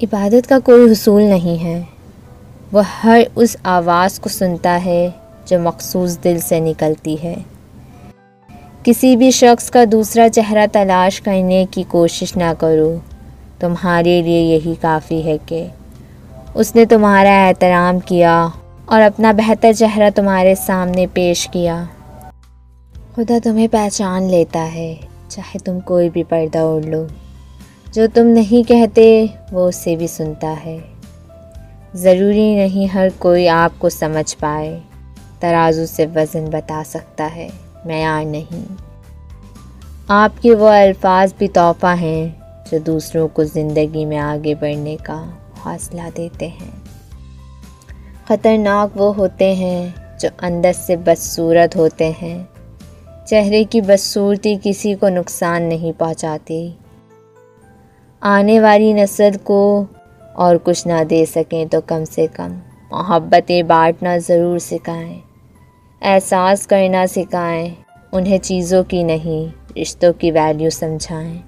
عبادت کا کوئی حصول نہیں ہے، وہ ہر اس آواز کو سنتا ہے جو مخصوص دل سے نکلتی ہے۔ کسی بھی شخص کا دوسرا چہرہ تلاش کرنے کی کوشش نہ کرو، تمہارے لیے یہی کافی ہے کہ اس نے تمہارا احترام کیا اور اپنا بہتر چہرہ تمہارے سامنے پیش کیا۔ خدا تمہیں پہچان لیتا ہے، چاہے تم کوئی بھی پردہ اوڑھ لو۔ جو تم نہیں کہتے وہ اسے بھی سنتا ہے۔ ضروری نہیں ہر کوئی آپ کو سمجھ پائے، ترازو سے وزن بتا سکتا ہے، معیار نہیں۔ آپ کے وہ الفاظ بھی تحفہ ہیں جو دوسروں کو زندگی میں آگے بڑھنے کا حوصلہ دیتے ہیں۔ خطرناک وہ ہوتے ہیں جو اندر سے بدصورت ہوتے ہیں۔ چہرے کی بدصورتی کسی کو نقصان نہیں پہنچاتی۔ آنے والی نسل کو اور کچھ نہ دے سکیں تو کم سے کم محبتیں بانٹنا ضرور سکھائیں، احساس کرنا سکھائیں، انہیں چیزوں کی نہیں رشتوں کی ویلیو سمجھائیں۔